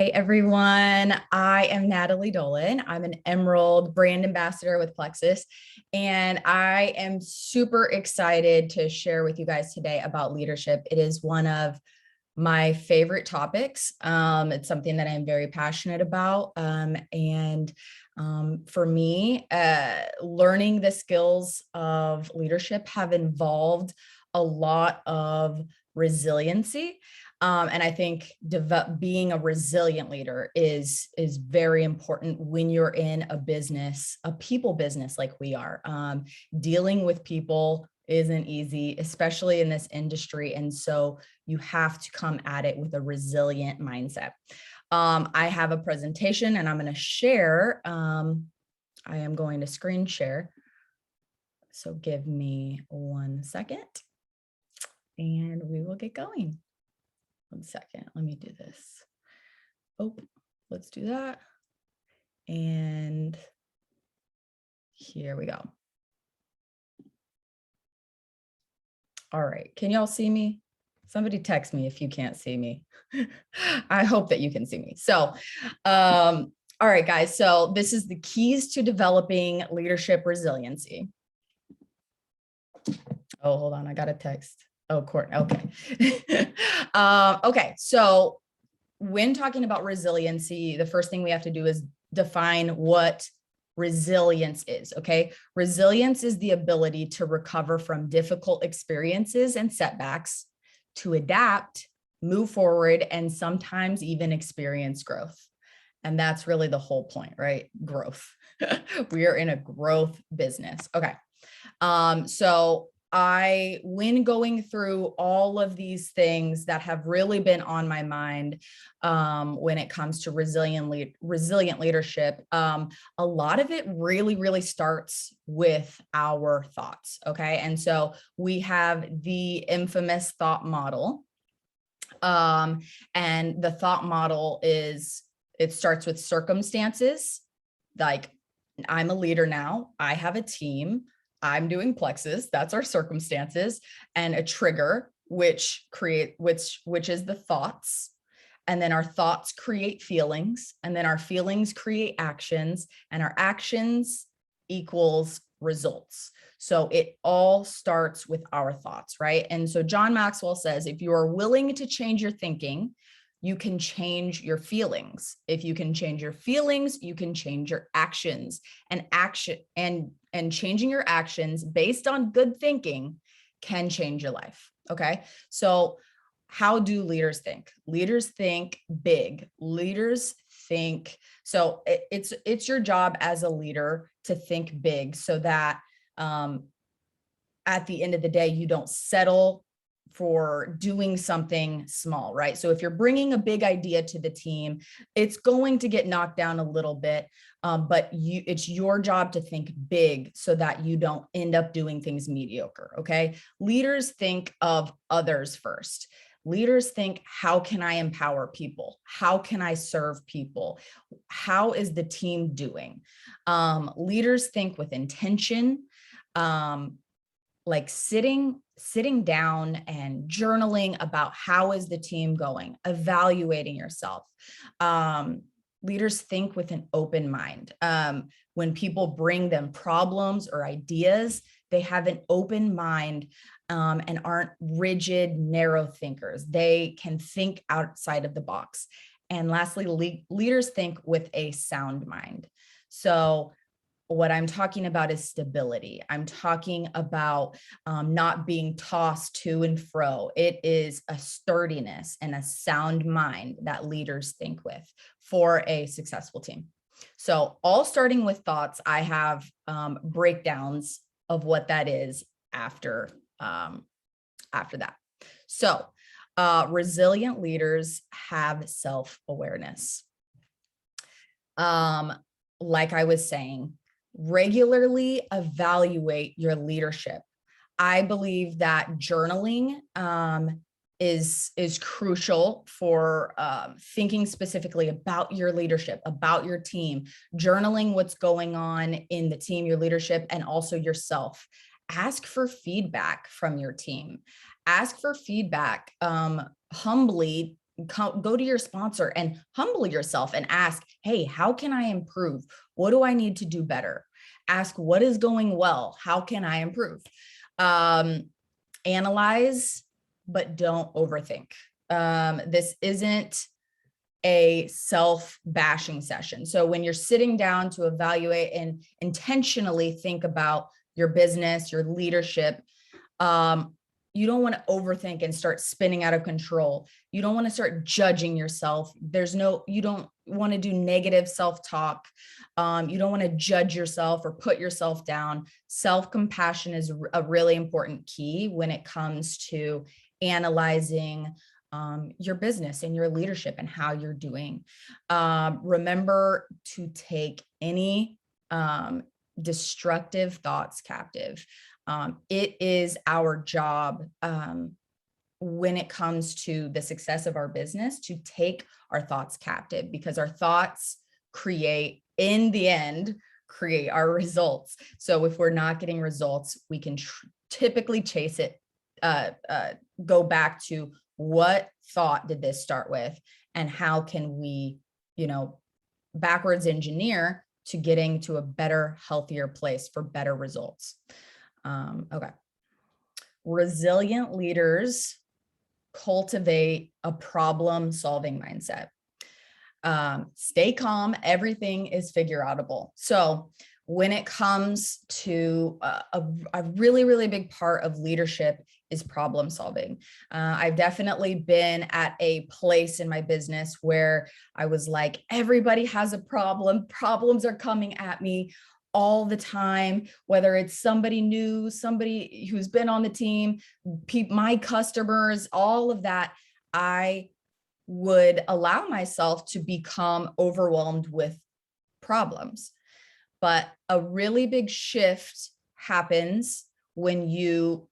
Hey everyone, I am Natalie Dolan. I'm an Emerald brand ambassador with Plexus, and I am super excited to share with you guys today about leadership. It is one of my favorite topics. It's something that I'm very passionate about. For me, learning the skills of leadership have involved a lot of resiliency. And I think being a resilient leader is very important when you're in a business, a people business like we are. Dealing with people isn't easy, especially in this industry. And so you have to come at it with a resilient mindset. I have a presentation and I'm going to share. I am going to screen share. So give me 1 second and we will get going. 1 second. Let me do this. Oh, let's do that. And here we go. All right. Can y'all see me? Somebody text me if you can't see me. I hope that you can see me. So, all right, guys. So this is the keys to developing leadership resiliency. Oh, hold on. I got a text. Oh, Courtney. Okay. Okay. So when talking about resiliency, the first thing we have to do is define what resilience is. Okay. Resilience is the ability to recover from difficult experiences and setbacks, to adapt, move forward, and sometimes even experience growth. And that's really the whole point, right? Growth. We are in a growth business. Okay. When going through all of these things that have really been on my mind when it comes to resilient leadership, a lot of it really starts with our thoughts. Okay. And so we have the infamous thought model. And the thought model it starts with circumstances. Like, I'm a leader now, I have a team, I'm doing Plexus, that's our circumstances, and a trigger, which is the thoughts. And then our thoughts create feelings, and then our feelings create actions, and our actions equals results. So it all starts with our thoughts, right? And so John Maxwell says, if you are willing to change your thinking, you can change your feelings. If you can change your feelings, you can change your actions. And changing your actions based on good thinking can change your life. Okay. So how do leaders think? Leaders think big. Leaders think, so it's your job as a leader to think big, so that at the end of the day, you don't settle for doing something small, right? So if you're bringing a big idea to the team, it's going to get knocked down a little bit, but it's your job to think big so that you don't end up doing things mediocre, okay? Leaders think of others first. Leaders think, how can I empower people? How can I serve people? How is the team doing? Leaders think with intention, like sitting down and journaling about how is the team going, evaluating yourself. Leaders think with an open mind. When people bring them problems or ideas, they have an open mind and aren't rigid, narrow thinkers. They can think outside of the box. And lastly, leaders think with a sound mind. So what I'm talking about is stability. I'm talking about not being tossed to and fro. It is a sturdiness and a sound mind that leaders think with for a successful team. So all starting with thoughts, I have breakdowns of what that is after that. So resilient leaders have self-awareness. Like I was saying, regularly evaluate your leadership. I believe that journaling is crucial for thinking specifically about your leadership, about your team, journaling what's going on in the team, your leadership, and also yourself. Ask for feedback from your team. Ask for feedback humbly go to your sponsor and humble yourself and ask, hey, how can I improve? What do I need to do better? Ask what is going well? How can I improve? Analyze, but don't overthink. This isn't a self-bashing session. So when you're sitting down to evaluate and intentionally think about your business, your leadership, you don't want to overthink and start spinning out of control. You don't want to start judging yourself. You don't want to do negative self-talk. You don't want to judge yourself or put yourself down. Self-compassion is a really important key when it comes to analyzing your business and your leadership and how you're doing. Remember to take any destructive thoughts captive. It is our job when it comes to the success of our business to take our thoughts captive, because our thoughts in the end, create our results. So if we're not getting results, we can typically chase it, go back to what thought did this start with, and how can we, backwards engineer to getting to a better, healthier place for better results. Okay. Resilient leaders cultivate a problem-solving mindset. Stay calm. Everything is figure outable. So when it comes to a really, really big part of leadership is problem solving. I've definitely been at a place in my business where I was like, everybody has a problem. Problems are coming at me all the time, whether it's somebody new, somebody who's been on the team, my customers, all of that. I would allow myself to become overwhelmed with problems. But a really big shift happens when you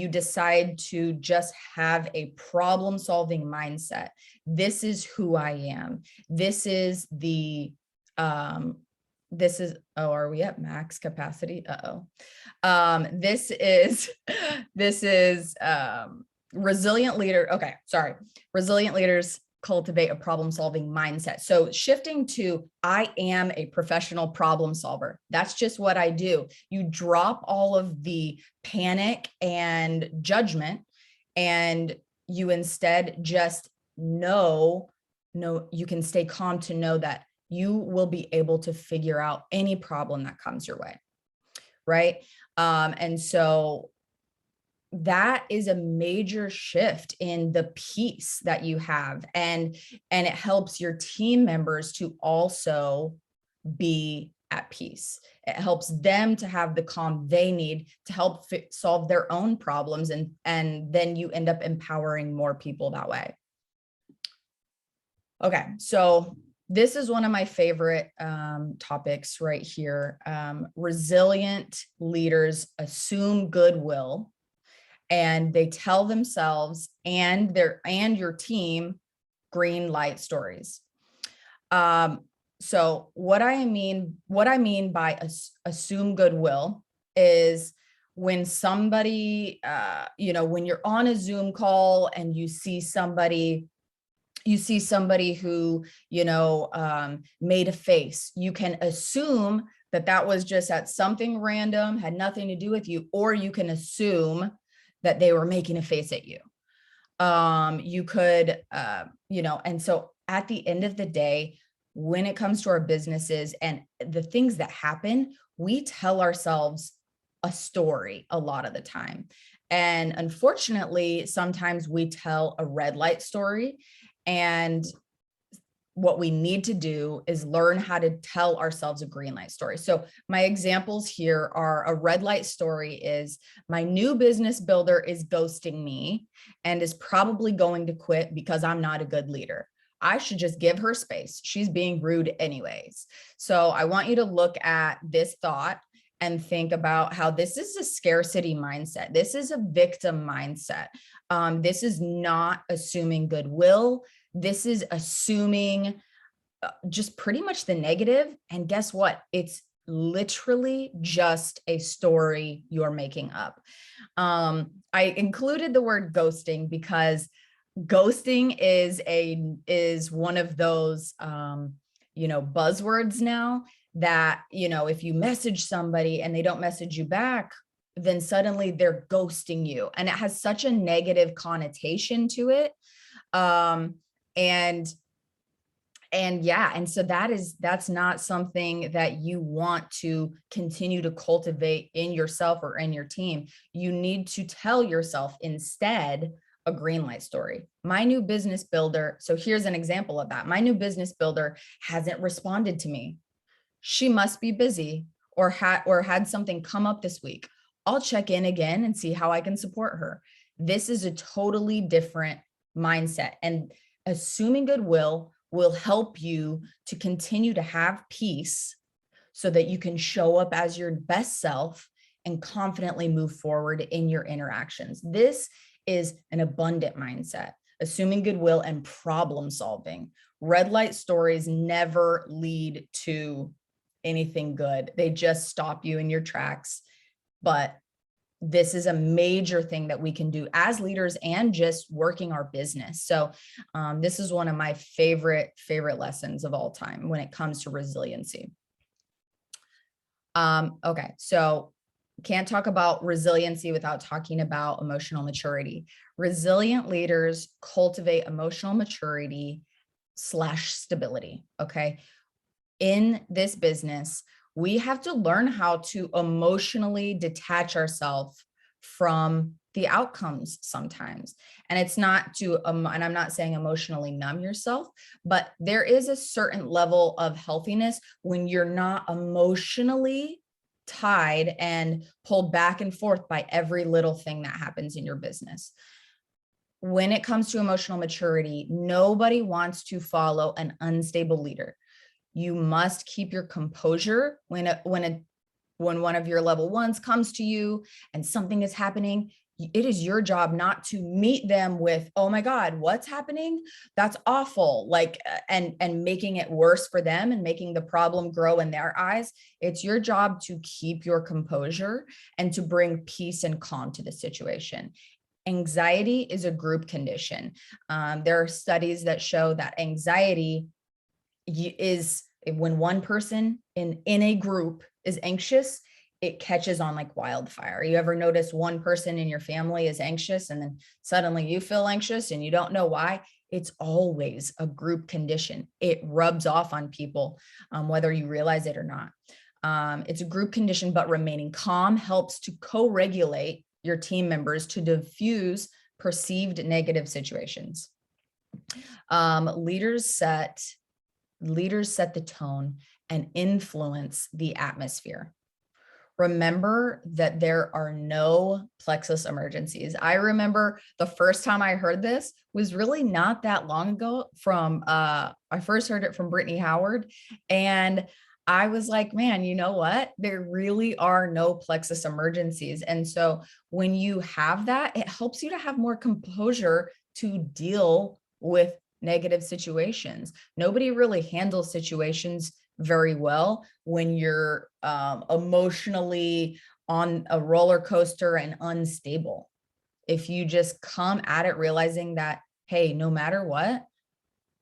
decide to just have a problem-solving mindset. This is who I am. This is are we at max capacity? This is resilient leader. Okay, sorry. Resilient leaders cultivate a problem-solving mindset. So shifting to, I am a professional problem solver. That's just what I do. You drop all of the panic and judgment, and you instead just you can stay calm to know that you will be able to figure out any problem that comes your way, right? And so that is a major shift in the peace that you have, and it helps your team members to also be at peace. It helps them to have the calm they need to help solve their own problems, and then you end up empowering more people that way. Okay, so this is one of my favorite topics right here. Resilient leaders assume goodwill, and they tell themselves and your team green light stories. So what I mean by assume goodwill is when somebody, when you're on a Zoom call and you see somebody who, made a face, you can assume that was just at something random, had nothing to do with you, or you can assume that they were making a face at you. You could, and so at the end of the day, when it comes to our businesses and the things that happen, we tell ourselves a story a lot of the time. And unfortunately, sometimes we tell a red light story. And what we need to do is learn how to tell ourselves a green light story. So my examples here are: a red light story is, my new business builder is ghosting me and is probably going to quit because I'm not a good leader. I should just give her space. She's being rude anyways. So I want you to look at this thought and think about how this is a scarcity mindset. This is a victim mindset. This is not assuming goodwill. This is assuming just pretty much the negative. And guess what? It's literally just a story you're making up. I included the word ghosting because ghosting is one of those, buzzwords now that, if you message somebody and they don't message you back, then suddenly they're ghosting you. And it has such a negative connotation to it. Um, and yeah, and so that's not something that you want to continue to cultivate in yourself or in your team. You need to tell yourself instead a green light story. My new business builder, so here's an example of that. My new business builder hasn't responded to me. She must be busy or had something come up this week. I'll check in again and see how I can support her. This is a totally different mindset, and assuming goodwill will help you to continue to have peace so that you can show up as your best self and confidently move forward in your interactions. This is an abundant mindset, assuming goodwill and problem solving. Red light stories never lead to anything good. They just stop you in your tracks. But this is a major thing that we can do as leaders and just working our business. So this is one of my favorite lessons of all time when it comes to resiliency. Okay, so can't talk about resiliency without talking about emotional maturity. Resilient leaders cultivate emotional maturity / stability. Okay. In this business, we have to learn how to emotionally detach ourselves from the outcomes sometimes. And it's not to, and I'm not saying emotionally numb yourself, but there is a certain level of healthiness when you're not emotionally tied and pulled back and forth by every little thing that happens in your business. When it comes to emotional maturity, nobody wants to follow an unstable leader. You must keep your composure when one of your level ones comes to you and something is happening. It is your job not to meet them with, oh my God, what's happening? That's awful. And making it worse for them and making the problem grow in their eyes. It's your job to keep your composure and to bring peace and calm to the situation. Anxiety is a group condition. There are studies that show that anxiety is when one person in a group is anxious, it catches on like wildfire. You ever notice one person in your family is anxious and then suddenly you feel anxious and you don't know why? It's always a group condition. It rubs off on people, whether you realize it or not. It's a group condition, but remaining calm helps to co-regulate your team members to diffuse perceived negative situations. Leaders set the tone and influence the atmosphere. Remember that there are no plexus emergencies. I remember the first time I heard this was really not that long ago I first heard it from Brittany Howard. And I was like, man, you know what? There really are no plexus emergencies. And so when you have that, it helps you to have more composure to deal with negative situations. Nobody really handles situations very well when you're emotionally on a roller coaster and unstable. If you just come at it realizing that, hey, no matter what,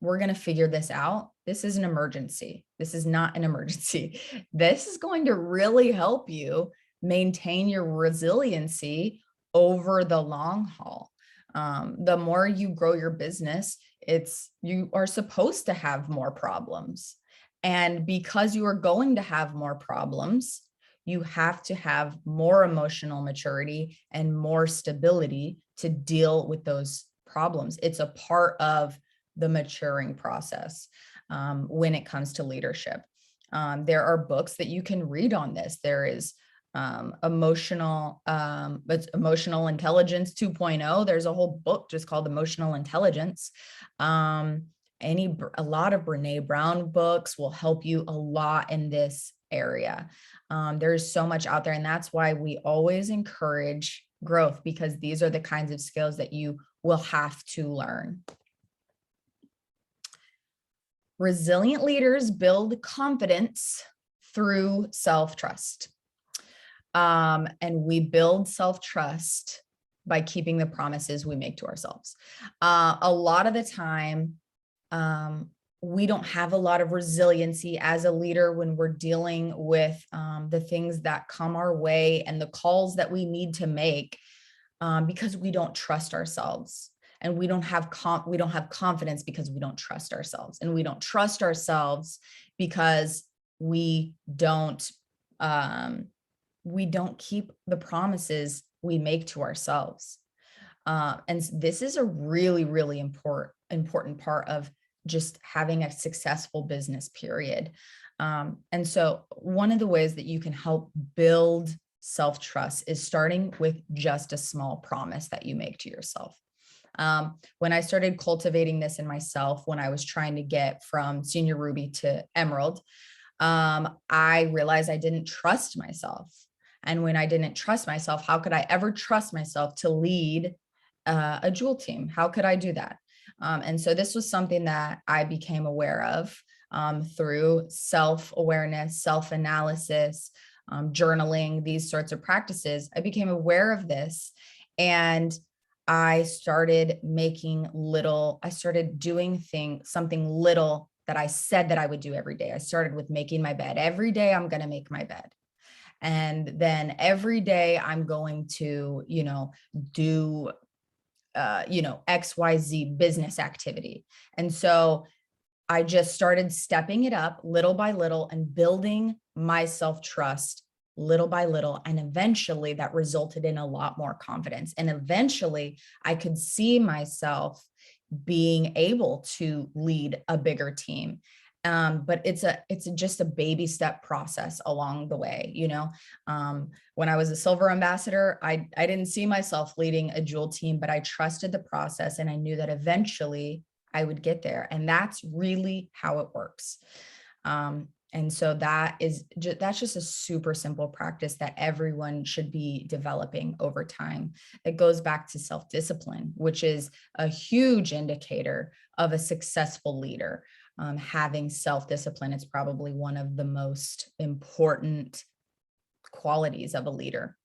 we're going to figure this out. This is an emergency. This is not an emergency. This is going to really help you maintain your resiliency over the long haul. The more you grow your business, you are supposed to have more problems. And because you are going to have more problems, you have to have more emotional maturity and more stability to deal with those problems. It's a part of the maturing process when it comes to leadership. There are books that you can read on this. There is emotional intelligence 2.0. There's a whole book just called Emotional Intelligence. A lot of Brené Brown books will help you a lot in this area. There's so much out there, and that's why we always encourage growth, because these are the kinds of skills that you will have to learn. Resilient leaders build confidence through self-trust. And we build self-trust by keeping the promises we make to ourselves. A lot of the time, we don't have a lot of resiliency as a leader when we're dealing with the things that come our way and the calls that we need to make, because we don't trust ourselves, and we don't have confidence because we don't trust ourselves, and we don't trust ourselves because we don't keep the promises we make to ourselves. And this is a really, really important part of just having a successful business, period. And so one of the ways that you can help build self-trust is starting with just a small promise that you make to yourself. When I started cultivating this in myself, when I was trying to get from senior Ruby to Emerald, I realized I didn't trust myself. And when I didn't trust myself, how could I ever trust myself to lead a jewel team? How could I do that? And so this was something that I became aware of through self-awareness, self-analysis, journaling, these sorts of practices. I became aware of this, and I started doing something little that I said that I would do every day. I started with making my bed. Every day I'm going to make my bed. And then every day I'm going to, do XYZ business activity. And so I just started stepping it up little by little and building my self-trust little by little. And eventually that resulted in a lot more confidence. And eventually I could see myself being able to lead a bigger team. But it's just a baby step process along the way. When I was a silver ambassador, I didn't see myself leading a jewel team, but I trusted the process, and I knew that eventually I would get there. And that's really how it works. And so that's just a super simple practice that everyone should be developing over time. It goes back to self-discipline, which is a huge indicator of a successful leader. Having self-discipline is probably one of the most important qualities of a leader.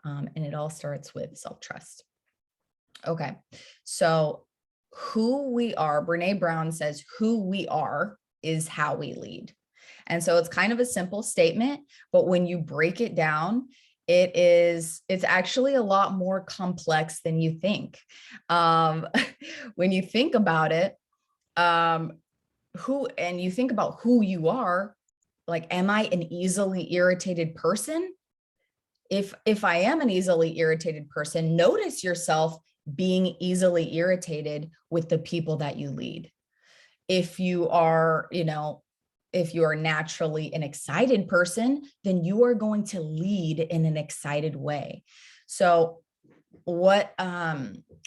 And it all starts with self-trust. Okay, so who we are, Brene Brown says, who we are is how we lead. And so it's kind of a simple statement, but when you break it down, it's actually a lot more complex than you think. When you think about it, you think about who you are, like, am I an easily irritated person? If I am an easily irritated person, notice yourself being easily irritated with the people that you lead. If you are, if you are naturally an excited person, then you are going to lead in an excited way. So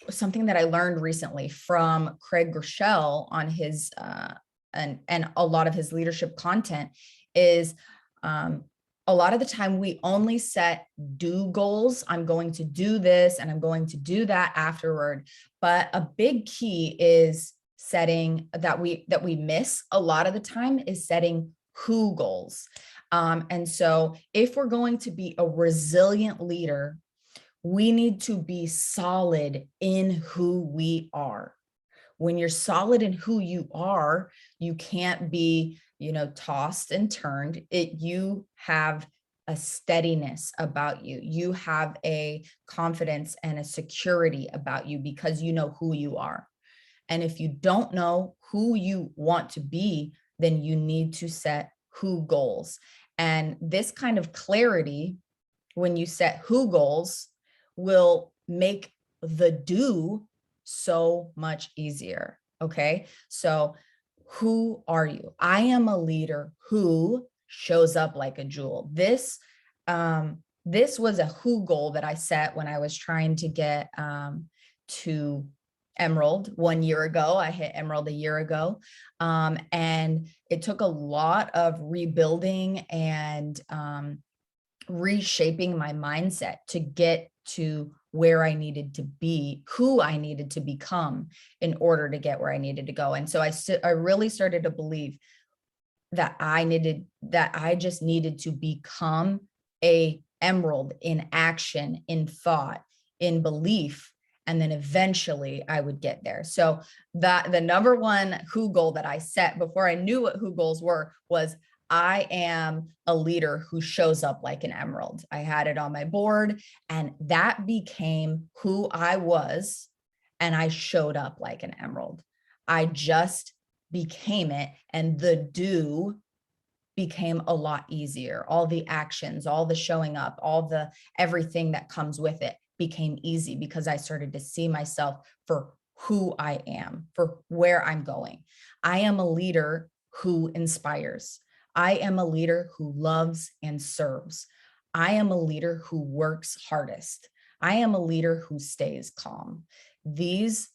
something that I learned recently from Craig Groeschel on his, and a lot of his leadership content is, a lot of the time we only set do goals. I'm going to do this and I'm going to do that afterward. But a big key is setting that we miss a lot of the time is setting who goals. And so if we're going to be a resilient leader, we need to be solid in who we are. When you're solid in who you are, you can't be, tossed and turned. You have a steadiness about you. You have a confidence and a security about you because you know who you are. And if you don't know who you want to be, then you need to set who goals. And this kind of clarity, when you set who goals, will make the do so much easier. Okay. So who are you? I am a leader who shows up like a jewel. This was a who goal that I set when I was trying to get to Emerald 1 year ago. I hit Emerald a year ago. And it took a lot of rebuilding and reshaping my mindset to get to where I needed to be, who I needed to become in order to get where I needed to go. And so I really started to believe that I just needed to become a Emerald in action, in thought, in belief, and then eventually I would get there. So the number one who goal that I set before I knew what who goals were was, I am a leader who shows up like an emerald. I had it on my board, and that became who I was. And I showed up like an emerald. I just became it. And the do became a lot easier. All the actions, all the showing up, all the everything that comes with it became easy because I started to see myself for who I am, for where I'm going. I am a leader who inspires. I am a leader who loves and serves. I am a leader who works hardest. I am a leader who stays calm. These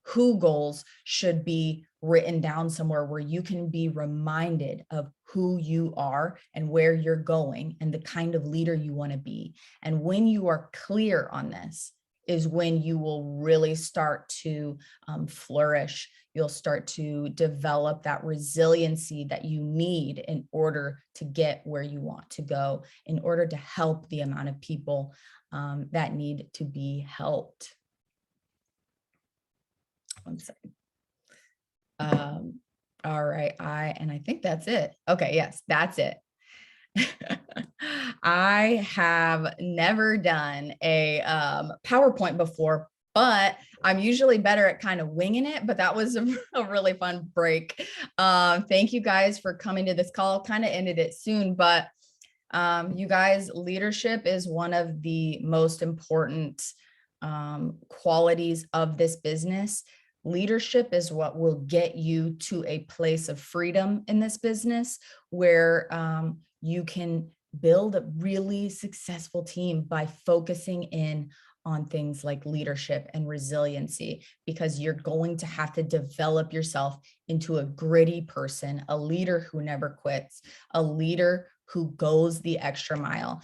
who goals should be written down somewhere where you can be reminded of who you are and where you're going and the kind of leader you want to be. And when you are clear on this is when you will really start to flourish. You'll start to develop that resiliency that you need in order to get where you want to go, in order to help the amount of people that need to be helped. One second. All right. I think that's it. Okay. Yes, that's it. I have never done a PowerPoint before, but I'm usually better at kind of winging it, but that was a really fun break. Thank you guys for coming to this call. Kind of ended it soon, but you guys, leadership is one of the most important qualities of this business. Leadership is what will get you to a place of freedom in this business where you can build a really successful team by focusing in on things like leadership and resiliency, because you're going to have to develop yourself into a gritty person, a leader who never quits, a leader who goes the extra mile.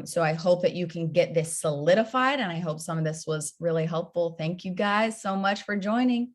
So I hope that you can get this solidified, and I hope some of this was really helpful. Thank you guys so much for joining.